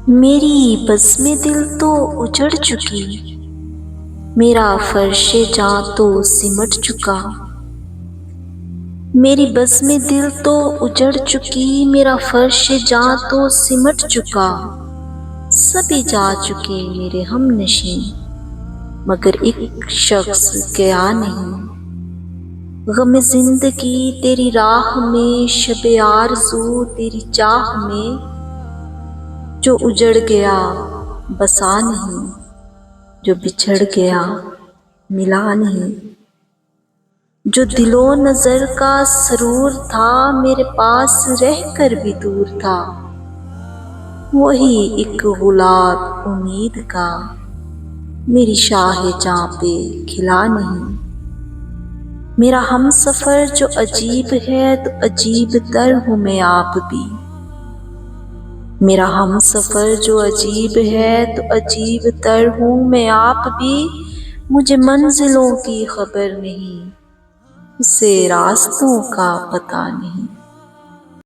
میری بزم دل تو اجڑ چکی، میرا فرش جاں تو سمٹ چکا۔ میری بزم دل تو اجڑ چکی، میرا فرش جاں تو سمٹ چکا۔ سبھی جا چکے میرے ہم نشیں، مگر ایک شخص گیا نہیں۔ غم زندگی تیری راہ میں، شب آرزو تیری چاہ میں، جو اجڑ گیا بسا نہیں، جو بچھڑ گیا ملا نہیں۔ جو دل و نظر کا سرور تھا، میرے پاس رہ کر بھی دور تھا۔ وہی ایک گلاب امید کا، میری شاہ جاں پہ کھلا نہیں۔ میرا ہم سفر جو عجیب ہے تو عجیب تر ہوں میں آپ بھی۔ میرا ہم سفر جو عجیب ہے تو عجیب تر ہوں میں آپ بھی۔ مجھے منزلوں کی خبر نہیں، اسے راستوں کا پتہ نہیں۔